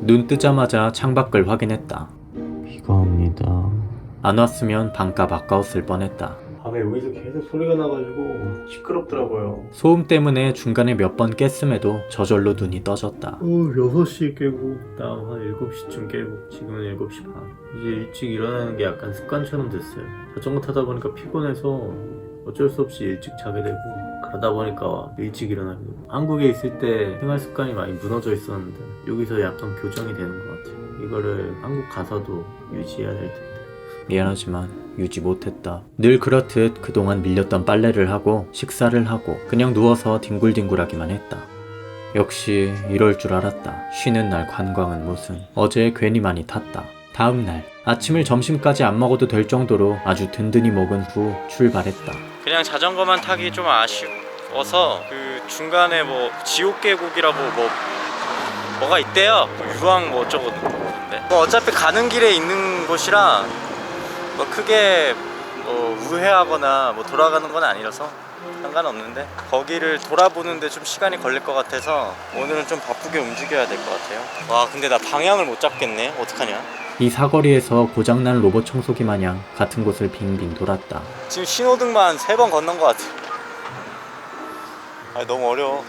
눈 뜨자마자 창밖을 확인했다. 비가 옵니다. 안 왔으면 반값 아까웠을 뻔했다. 밤에 여기서 계속 소리가 나가지고 시끄럽더라고요. 소음 때문에 중간에 몇 번 깼음에도 저절로 눈이 떠졌다. 6시에 깨고 그다음 한 7시쯤 깨고 지금은 7시 반. 이제 일찍 일어나는 게 약간 습관처럼 됐어요. 자전거 타다 보니까 피곤해서 어쩔 수 없이 일찍 자게 되고 가다 보니까 일찍 일어나게 되고. 한국에 있을 때 생활 습관이 많이 무너져 있었는데 여기서 약간 교정이 되는 것 같아요. 이거를 한국 가서도 유지해야 될 텐데. 미안하지만 유지 못했다. 늘 그렇듯 그동안 밀렸던 빨래를 하고 식사를 하고 그냥 누워서 뒹굴뒹굴하기만 했다. 역시 이럴 줄 알았다. 쉬는 날 관광은 무슨. 어제 괜히 많이 탔다. 다음 날 아침을 점심까지 안 먹어도 될 정도로 아주 든든히 먹은 후 출발했다. 그냥 자전거만 타기 좀 아쉬워서 그 중간에 뭐 지옥계곡이라고 뭐가 있대요. 유황 뭐 어쩌고 그러는데 뭐 어차피 가는 길에 있는 곳이라 뭐 크게 뭐 우회하거나 뭐 돌아가는 건 아니라서 상관없는데 거기를 돌아보는데 좀 시간이 걸릴 것 같아서 오늘은 좀 바쁘게 움직여야 될 것 같아요. 와 근데 나 방향을 못 잡겠네. 어떡하냐. 이 사거리에서 고장난 로봇 청소기 마냥 같은 곳을 빙빙 돌았다. 지금 신호등만 3번 건넌 것 같아. 아 너무 어려워.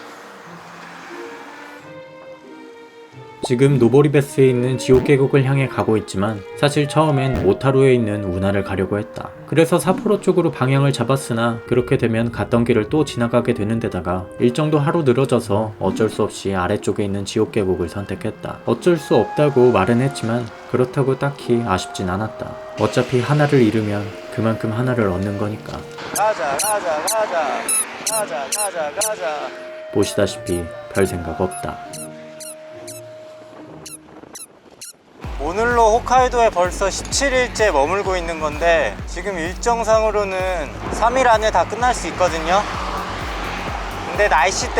지금 노보리베스에 있는 지옥계곡을 향해 가고 있지만 사실 처음엔 오타루에 있는 운하를 가려고 했다. 그래서 사포로 쪽으로 방향을 잡았으나 그렇게 되면 갔던 길을 또 지나가게 되는 데다가 일정도 하루 늘어져서 어쩔 수 없이 아래쪽에 있는 지옥계곡을 선택했다. 어쩔 수 없다고 말은 했지만 그렇다고 딱히 아쉽진 않았다. 어차피 하나를 잃으면 그만큼 하나를 얻는 거니까. 가자. 보시다시피 별 생각 없다. 오늘로 홋카이도에 벌써 17일째 머물고 있는 건데 지금 일정상으로는 3일 안에 다 끝날 수 있거든요. 근데 날씨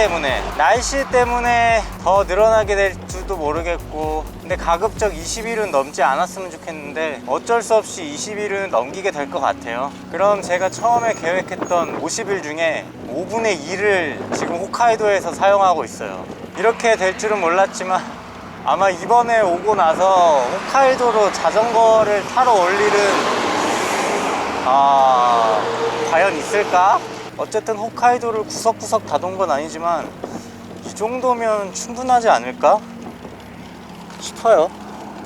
때문에 더 늘어나게 될 줄도 모르겠고, 근데 가급적 20일은 넘지 않았으면 좋겠는데 어쩔 수 없이 20일은 넘기게 될 것 같아요. 그럼 제가 처음에 계획했던 50일 중에 5분의 2를 지금 홋카이도에서 사용하고 있어요. 이렇게 될 줄은 몰랐지만 아마 이번에 오고 나서 홋카이도로 자전거를 타러 올 일은 과연 있을까? 어쨌든 홋카이도를 구석구석 다 돈 건 아니지만 이 정도면 충분하지 않을까 싶어요.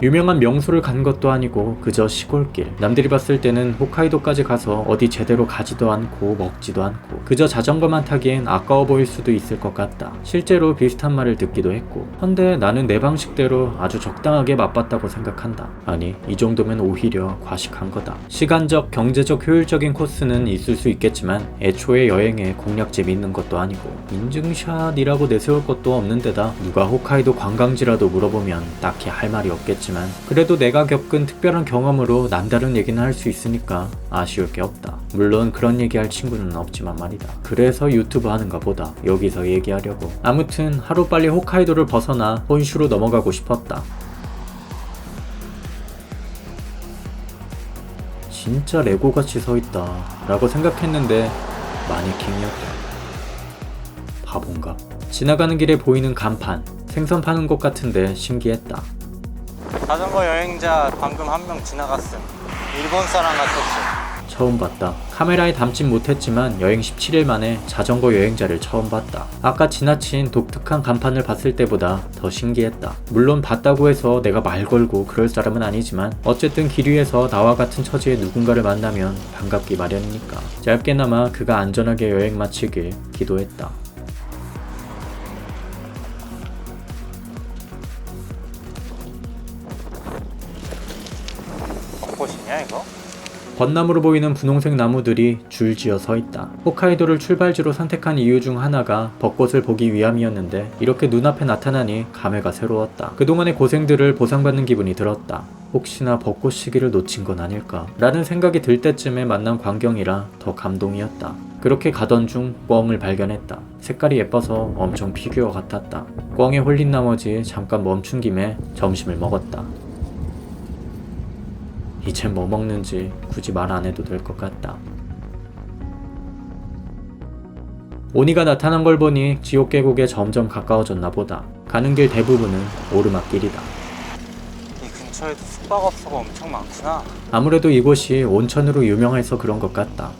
유명한 명소를 간 것도 아니고 그저 시골길. 남들이 봤을 때는 홋카이도까지 가서 어디 제대로 가지도 않고 먹지도 않고 그저 자전거만 타기엔 아까워 보일 수도 있을 것 같다. 실제로 비슷한 말을 듣기도 했고, 헌데 나는 내 방식대로 아주 적당하게 맛봤다고 생각한다. 아니, 이 정도면 오히려 과식한 거다. 시간적, 경제적, 효율적인 코스는 있을 수 있겠지만 애초에 여행에 공략집이 있는 것도 아니고 인증샷이라고 내세울 것도 없는 데다 누가 홋카이도 관광지라도 물어보면 딱히 할 말이 없겠지. 그래도 내가 겪은 특별한 경험으로 남다른 얘기는 할 수 있으니까 아쉬울 게 없다. 물론 그런 얘기할 친구는 없지만 말이다. 그래서 유튜브 하는가 보다 여기서 얘기하려고. 아무튼 하루빨리 홋카이도를 벗어나 혼슈로 넘어가고 싶었다. 진짜 레고같이 서있다 라고 생각했는데 마네킹이었다. 바본가? 지나가는 길에 보이는 간판, 생선 파는 곳 같은데 신기했다. 자전거 여행자 방금 한 명 지나갔음. 일본 사람 같았어. 처음 봤다. 카메라에 담진 못했지만 여행 17일 만에 자전거 여행자를 처음 봤다. 아까 지나친 독특한 간판을 봤을 때보다 더 신기했다. 물론 봤다고 해서 내가 말 걸고 그럴 사람은 아니지만 어쨌든 길 위에서 나와 같은 처지의 누군가를 만나면 반갑기 마련이니까 짧게나마 그가 안전하게 여행 마치길 기도했다. 벚꽃이냐 이거? 벚나무로 보이는 분홍색 나무들이 줄지어 서 있다. 홋카이도를 출발지로 선택한 이유 중 하나가 벚꽃을 보기 위함이었는데 이렇게 눈앞에 나타나니 감회가 새로웠다. 그동안의 고생들을 보상받는 기분이 들었다. 혹시나 벚꽃 시기를 놓친 건 아닐까 라는 생각이 들 때쯤에 만난 광경이라 더 감동이었다. 그렇게 가던 중 꿩을 발견했다. 색깔이 예뻐서 엄청 피규어 같았다. 꿩에 홀린 나머지 잠깐 멈춘 김에 점심을 먹었다. 이젠 뭐 먹는지 굳이 말 안 해도 될 것 같다. 오니가 나타난 걸 보니 지옥계곡에 점점 가까워졌나 보다. 가는 길 대부분은 오르막길이다. 근처에도 숙박업소가 엄청 많구나. 아무래도 이곳이 온천으로 유명해서 그런 것 같다.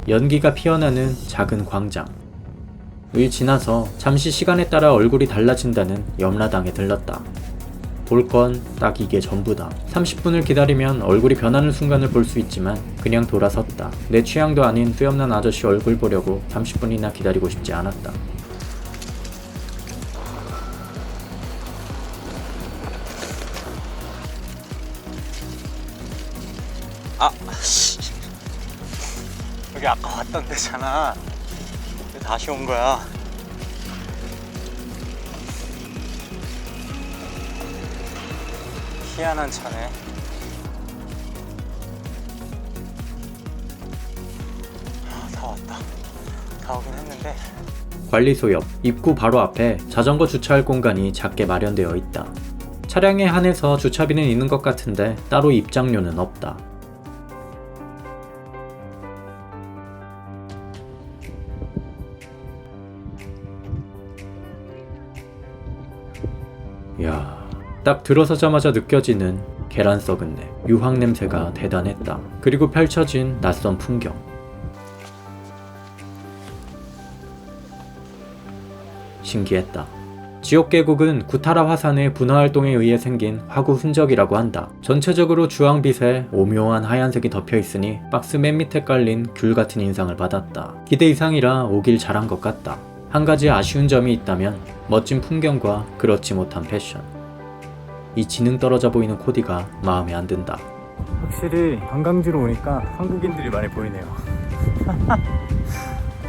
연기가 피어나는 작은 광장. 을 지나서 잠시 시간에 따라 얼굴이 달라진다는 염라당에 들렀다. 볼 건 딱 이게 전부다. 30분을 기다리면 얼굴이 변하는 순간을 볼 수 있지만 그냥 돌아섰다. 내 취향도 아닌 뚜염난 아저씨 얼굴 보려고 30분이나 기다리고 싶지 않았다. 여기 아까 왔던 데잖아. 다시 온 거야. 희한한 차네. 다 왔다. 다 오긴 했는데. 관리소 옆 입구 바로 앞에 자전거 주차할 공간이 작게 마련되어 있다. 차량에 한해서 주차비는 있는 것 같은데 따로 입장료는 없다. 이야, 딱 들어서자마자 느껴지는 계란 썩은 내, 유황 냄새가 대단했다. 그리고 펼쳐진 낯선 풍경. 신기했다. 지옥계곡은 구타라 화산의 분화활동에 의해 생긴 화구 흔적이라고 한다. 전체적으로 주황빛에 오묘한 하얀색이 덮여 있으니 박스 맨 밑에 깔린 귤 같은 인상을 받았다. 기대 이상이라 오길 잘한 것 같다. 한 가지 아쉬운 점이 있다면 멋진 풍경과 그렇지 못한 패션. 이 지능 떨어져 보이는 코디가 마음에 안 든다. 확실히 관광지로 오니까 한국인들이 많이 보이네요.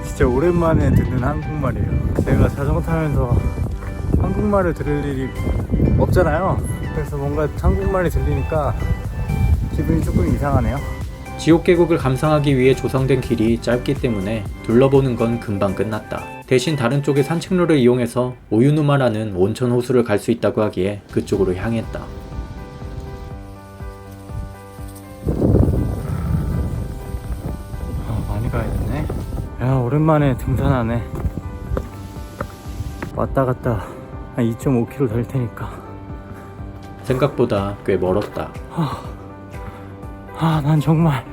진짜 오랜만에 듣는 한국말이에요. 제가 자전거 타면서 한국말을 들을 일이 없잖아요. 그래서 뭔가 한국말이 들리니까 기분이 조금 이상하네요. 지옥계곡을 감상하기 위해 조성된 길이 짧기 때문에 둘러보는 건 금방 끝났다. 대신 다른 쪽의 산책로를 이용해서 오유누마라는 온천 호수를 갈 수 있다고 하기에 그쪽으로 향했다. 많이 가야겠네. 야, 오랜만에 등산하네. 왔다 갔다 한 2.5km 될 테니까. 생각보다 꽤 멀었다. 난 정말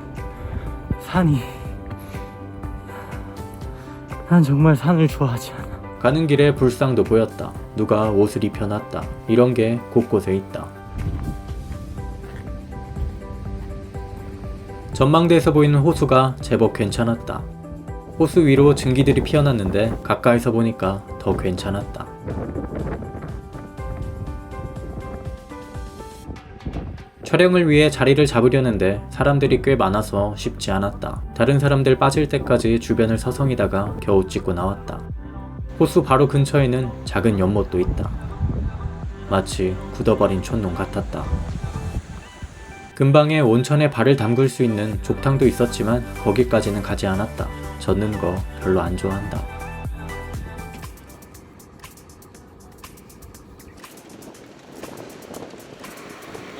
난 정말 산을 좋아하지 않아. 가는 길에 불상도 보였다. 누가 옷을 입혀놨다. 이런 게 곳곳에 있다. 전망대에서 보이는 호수가 제법 괜찮았다. 호수 위로 증기들이 피어났는데 가까이서 보니까 더 괜찮았다. 촬영을 위해 자리를 잡으려는데 사람들이 꽤 많아서 쉽지 않았다. 다른 사람들 빠질 때까지 주변을 서성이다가 겨우 찍고 나왔다. 호수 바로 근처에는 작은 연못도 있다. 마치 굳어버린 촌농 같았다. 근방에 온천에 발을 담글 수 있는 족탕도 있었지만 거기까지는 가지 않았다. 젖는 거 별로 안 좋아한다.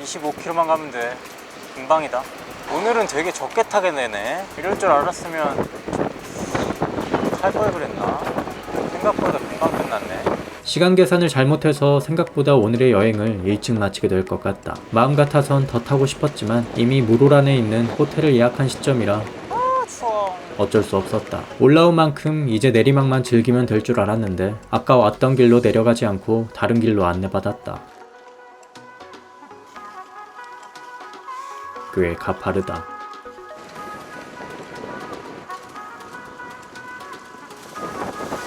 (25km만) 가면 돼. 금방이다. 오늘은 되게 적게 타게 되네. 이럴 줄 알았으면 탈 걸 그랬나? 생각보다 금방 끝났네. 시간 계산을 잘못해서 생각보다 오늘의 여행을 일찍 마치게 될 것 같다. 마음 같아선 더 타고 싶었지만 이미 무로란에 있는 호텔을 예약한 시점이라 추워. 어쩔 수 없었다. 올라온 만큼 이제 내리막만 즐기면 될 줄 알았는데 아까 왔던 길로 내려가지 않고 다른 길로 안내받았다. 꽤 가파르다.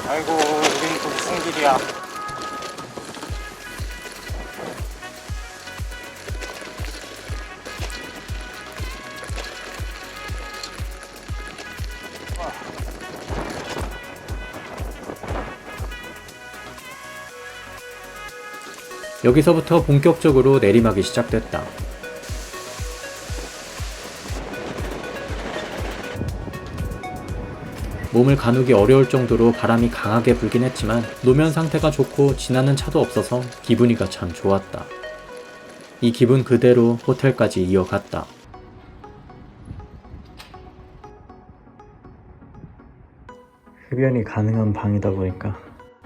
아이고, 우린 또 무슨 길이야. 여기서부터 본격적으로 내리막이 시작됐다. 몸을 가누기 어려울 정도로 바람이 강하게 불긴 했지만 노면 상태가 좋고 지나는 차도 없어서 기분이가 참 좋았다. 이 기분 그대로 호텔까지 이어갔다. 흡연이 가능한 방이다 보니까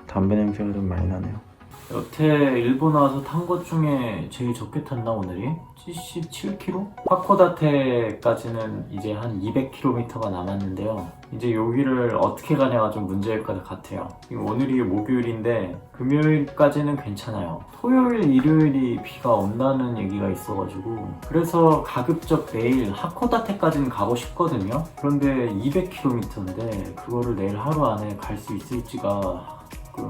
담배 냄새가 좀 많이 나네요. 여태 일본 와서 탄 것 중에 제일 적게 탔나 오늘이? 77km? 하코다테까지는 이제 한 200km가 남았는데요. 이제 여기를 어떻게 가냐가 좀 문제일 것 같아요. 오늘이 목요일인데 금요일까지는 괜찮아요. 토요일, 일요일이 비가 온다는 얘기가 있어가지고 그래서 가급적 내일 하코다테까지는 가고 싶거든요. 그런데 200km인데 그거를 내일 하루 안에 갈 수 있을지가 조금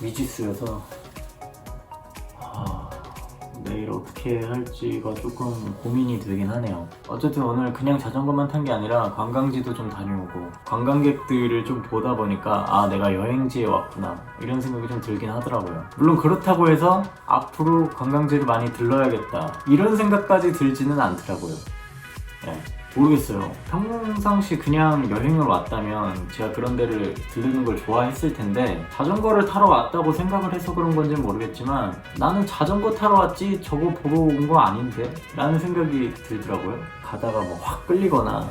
미지수여서 내일 어떻게 할지가 조금 고민이 되긴 하네요. 어쨌든 오늘 그냥 자전거만 탄 게 아니라 관광지도 좀 다녀오고 관광객들을 좀 보다 보니까 아 내가 여행지에 왔구나 이런 생각이 좀 들긴 하더라고요. 물론 그렇다고 해서 앞으로 관광지를 많이 들러야겠다 이런 생각까지 들지는 않더라고요. 네. 모르겠어요. 평상시 그냥 여행을 왔다면 제가 그런 데를 들르는 걸 좋아했을 텐데 자전거를 타러 왔다고 생각을 해서 그런 건지는 모르겠지만 나는 자전거 타러 왔지 저거 보러 온 거 아닌데? 라는 생각이 들더라고요. 가다가 뭐 확 끌리거나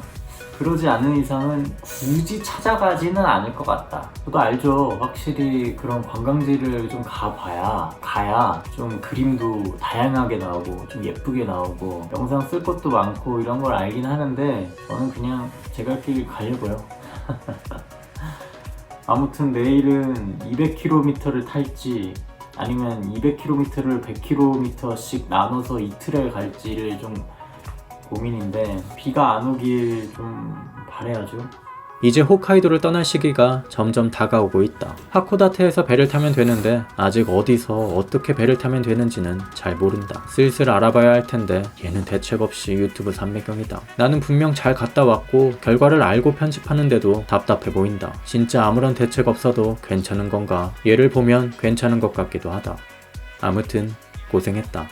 그러지 않은 이상은 굳이 찾아가지는 않을 것 같다. 저도 알죠. 확실히 그런 관광지를 좀 가야 좀 그림도 다양하게 나오고 좀 예쁘게 나오고 영상 쓸 것도 많고 이런 걸 알긴 하는데 저는 그냥 제 갈 길 가려고요. 아무튼 내일은 200km를 탈지 아니면 200km를 100km씩 나눠서 이틀을 갈지를 좀 고민인데 비가 안 오길 좀 바라야죠. 이제 홋카이도를 떠날 시기가 점점 다가오고 있다. 하코다테에서 배를 타면 되는데 아직 어디서 어떻게 배를 타면 되는지는 잘 모른다. 슬슬 알아봐야 할 텐데 얘는 대책 없이 유튜브 삼매경이다. 나는 분명 잘 갔다 왔고 결과를 알고 편집하는데도 답답해 보인다. 진짜 아무런 대책 없어도 괜찮은 건가? 얘를 보면 괜찮은 것 같기도 하다. 아무튼 고생했다.